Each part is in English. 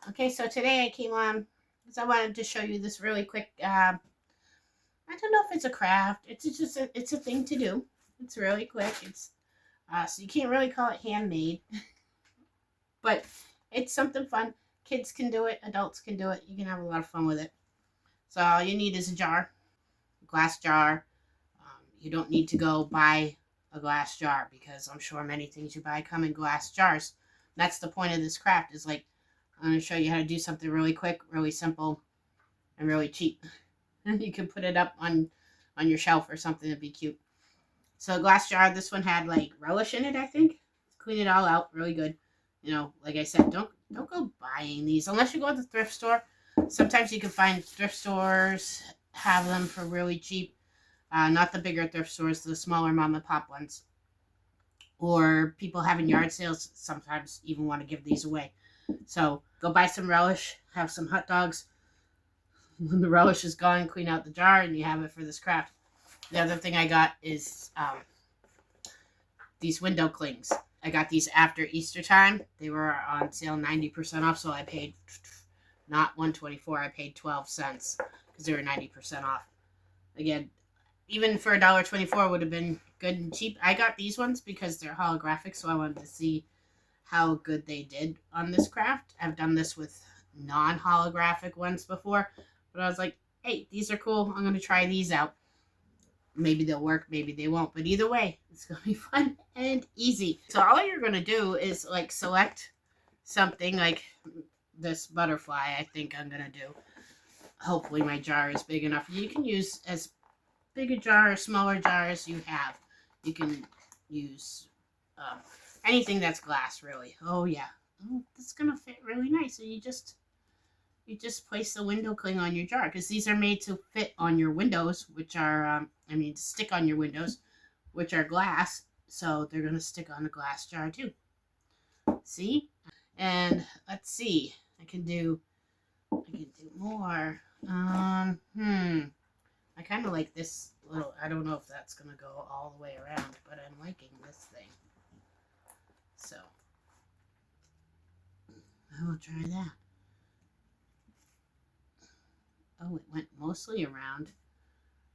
Okay, so today I came on because I wanted to show you this really quick. I don't know if it's a craft. It's just it's a thing to do. It's really quick. It's so you can't really call it handmade, but it's something fun. Kids can do it. Adults can do it. You can have a lot of fun with it. So all you need is a jar, a glass jar. You don't need to go buy a glass jar because I'm sure many things you buy come in glass jars. That's the point of this craft. Is like I'm going to show you how to do something really quick, really simple, and really cheap. You can put it up on your shelf or something. It'd be cute. So a glass jar. This one had like relish in it, I think. Clean it all out, really good. You know, like I said, don't go buying these unless you go to the thrift store. Sometimes you can find thrift stores have them for really cheap. Not the bigger thrift stores, the smaller mom and pop ones. Or people having yard sales sometimes even want to give these away. So go buy some relish, have some hot dogs. When the relish is gone, clean out the jar, and you have it for this craft. The other thing I got is these window clings. I got these after Easter time. They were on sale 90% off, so I paid not $1.24. I paid 12 cents because they were 90% off. Again, even for $1.24 would have been good and cheap. I got these ones because they're holographic, so I wanted to see how good they did on this craft. I've done this with non-holographic ones before, but I was like, hey, these are cool. I'm going to try these out. Maybe they'll work, maybe they won't, but either way, it's going to be fun and easy. So all you're going to do is like select something like this butterfly. I think I'm going to do. Hopefully my jar is big enough. You can use as big a jar or smaller jar as you have. You can use anything that's glass, really. Oh yeah, that's gonna fit really nice. So you just place the window cling on your jar because these are made to fit on your windows, which are to stick on your windows, which are glass. So they're gonna stick on a glass jar too. See? And let's see. I can do more. I kind of like this little. I don't know if that's gonna go all the way around, but I'm liking this thing. So I will try that. Oh, it went mostly around.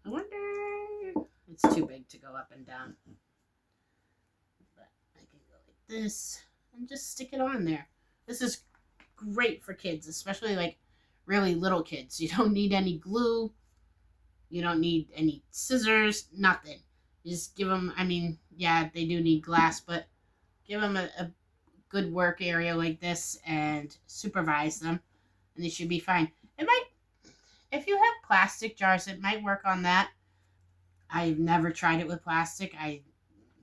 I wonder. It's too big to go up and down. But I can go like this and just stick it on there. This is great for kids, especially like really little kids. You don't need any glue. You don't need any scissors, nothing. You just give them, yeah, they do need glass, but give them a good work area like this and supervise them, and they should be fine. It might, if you have plastic jars, it might work on that. I've never tried it with plastic. I'm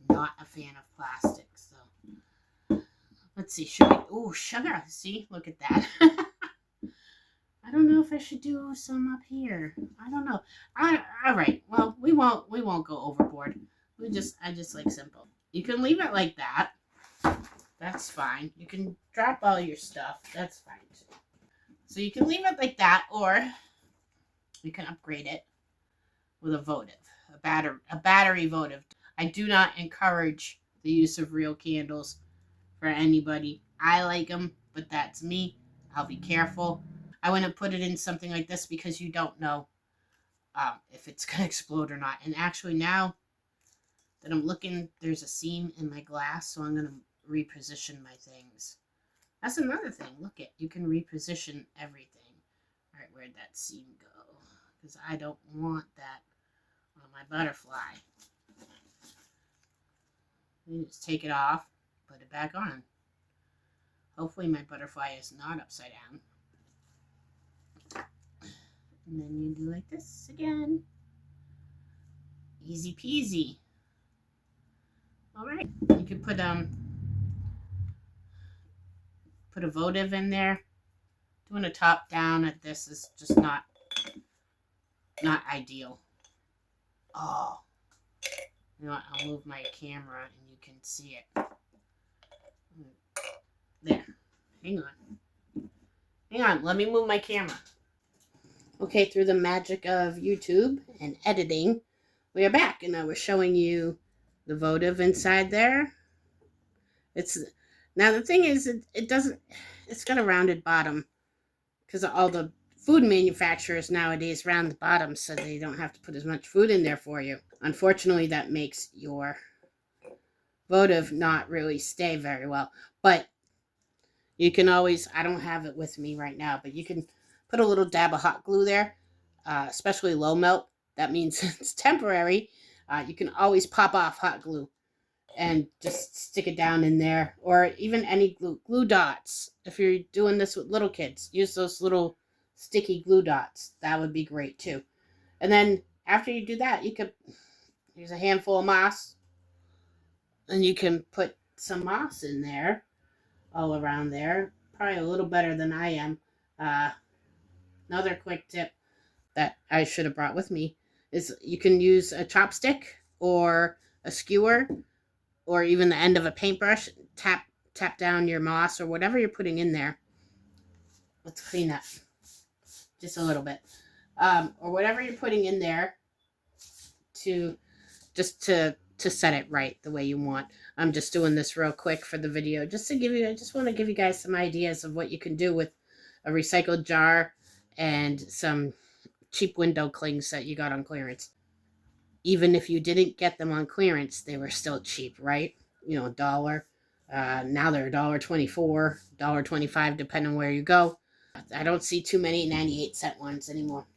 not a fan of plastic, so let's see. Sugar. See, look at that. I don't know if I should do some up here. I don't know. All right. Well, we won't go overboard. I just like simple. You can leave it like that. That's fine. You can drop all your stuff. That's fine too. So you can leave it like that, or you can upgrade it with a votive, a battery votive. I do not encourage the use of real candles for anybody. I like them, but that's me. I'll be careful. I wouldn't put it in something like this because you don't know if it's going to explode or not. And actually now that I'm looking, there's a seam in my glass, so I'm going to reposition my things. That's another thing. Look at, you can reposition everything. All right, where'd that seam go? Because I don't want that on my butterfly. You just take it off, put it back on. Hopefully my butterfly is not upside down. And then you do like this again. Easy peasy. All right. You could put a votive in there. Doing a top down at this is just not ideal. Oh. You know what? I'll move my camera and you can see it. There. Hang on. Let me move my camera. Okay, through the magic of YouTube and editing, we are back, and I was showing you the votive inside there. Now the thing is, it's got a rounded bottom, because all the food manufacturers nowadays round the bottom so they don't have to put as much food in there for you. Unfortunately, that makes your votive not really stay very well. But you can always, I don't have it with me right now, but you can put a little dab of hot glue there, especially low melt. That means it's temporary. You can always pop off hot glue and just stick it down in there, or even any glue dots. If you're doing this with little kids, use those little sticky glue dots. That would be great too. And then after you do that, you could use a handful of moss, and you can put some moss in there, all around there. Probably a little better than I am. Another quick tip that I should have brought with me is you can use a chopstick or a skewer or even the end of a paintbrush. Tap down your moss or whatever you're putting in there. Let's clean up just a little bit. Or whatever you're putting in there to set it right the way you want. I'm just doing this real quick for the video just to give you, I just want to give you guys some ideas of what you can do with a recycled jar and some cheap window clings that you got on clearance. Even if you didn't get them on clearance, they were still cheap, right? You know, $1. Now they're $1.24, $1.25, depending on where you go. I don't see too many 98-cent ones anymore.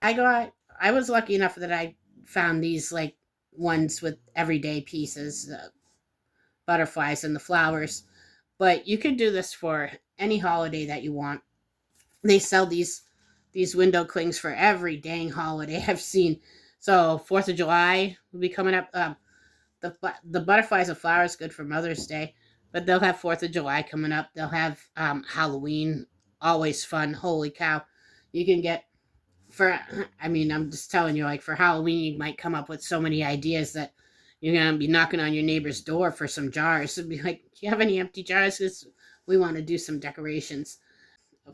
I was lucky enough that I found these like ones with everyday pieces, butterflies and the flowers. But you could do this for any holiday that you want. They sell these window clings for every dang holiday I've seen. So 4th of July will be coming up. The butterflies and flowers good for Mother's Day, but they'll have 4th of July coming up. They'll have Halloween, always fun. Holy cow. You can get I'm just telling you, like for Halloween, you might come up with so many ideas that you're going to be knocking on your neighbor's door for some jars. It'd be like, do you have any empty jars? Because we want to do some decorations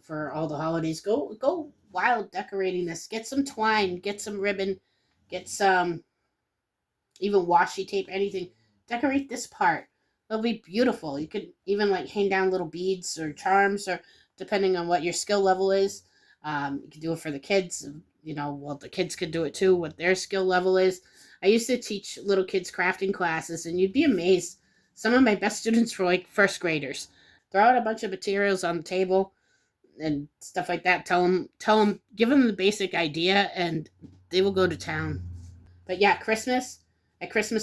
for all the holidays. Go wild decorating this. Get some twine, get some ribbon, get some even washi tape, anything. Decorate this part. It'll be beautiful. You could even like hang down little beads or charms, or depending on what your skill level is. You can do it for the kids. The kids could do it too, what their skill level is. I used to teach little kids crafting classes, and you'd be amazed. Some of my best students were like first graders. Throw out a bunch of materials on the table and stuff like that. Tell them, give them the basic idea, and they will go to town. But yeah, at Christmas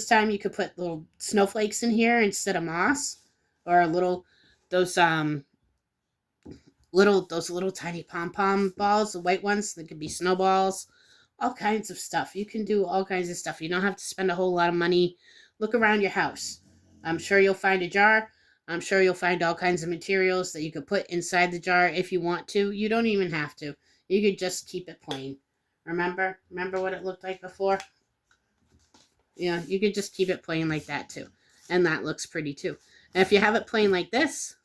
time, you could put little snowflakes in here instead of moss, or those little tiny pom-pom balls, the white ones. They could be snowballs, all kinds of stuff. You can do all kinds of stuff. You don't have to spend a whole lot of money. Look around your house. I'm sure you'll find a jar. I'm sure you'll find all kinds of materials that you could put inside the jar if you want to. You don't even have to. You could just keep it plain. Remember what it looked like before? Yeah, you could just keep it plain like that too. And that looks pretty too. And if you have it plain like this,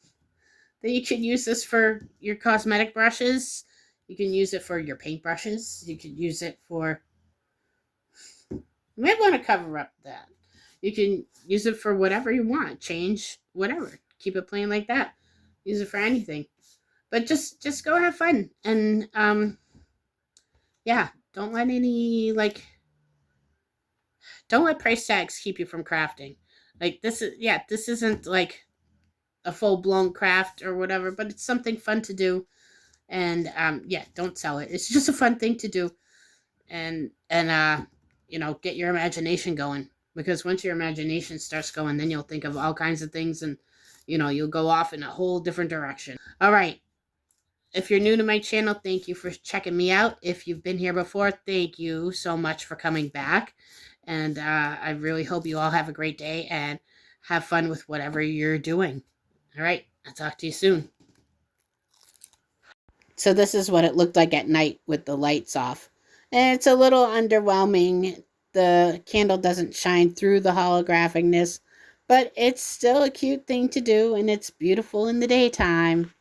then you could use this for your cosmetic brushes. You can use it for your paint brushes. You could use it for... You might want to cover up that. You can use it for whatever you want. Change whatever. Keep it plain like that. Use it for anything. But just go have fun. And, yeah, don't let price tags keep you from crafting. Like, this isn't like a full-blown craft or whatever, but it's something fun to do. And don't sell it. It's just a fun thing to do. And get your imagination going, because once your imagination starts going, then you'll think of all kinds of things, and you'll go off in a whole different direction. All right, if you're new to my channel, thank you for checking me out. If you've been here before, thank you so much for coming back, and I really hope you all have a great day and have fun with whatever you're doing. All right, I'll talk to you soon. So this is what it looked like at night with the lights off. And it's a little underwhelming. The candle doesn't shine through the holographicness, but it's still a cute thing to do, and it's beautiful in the daytime.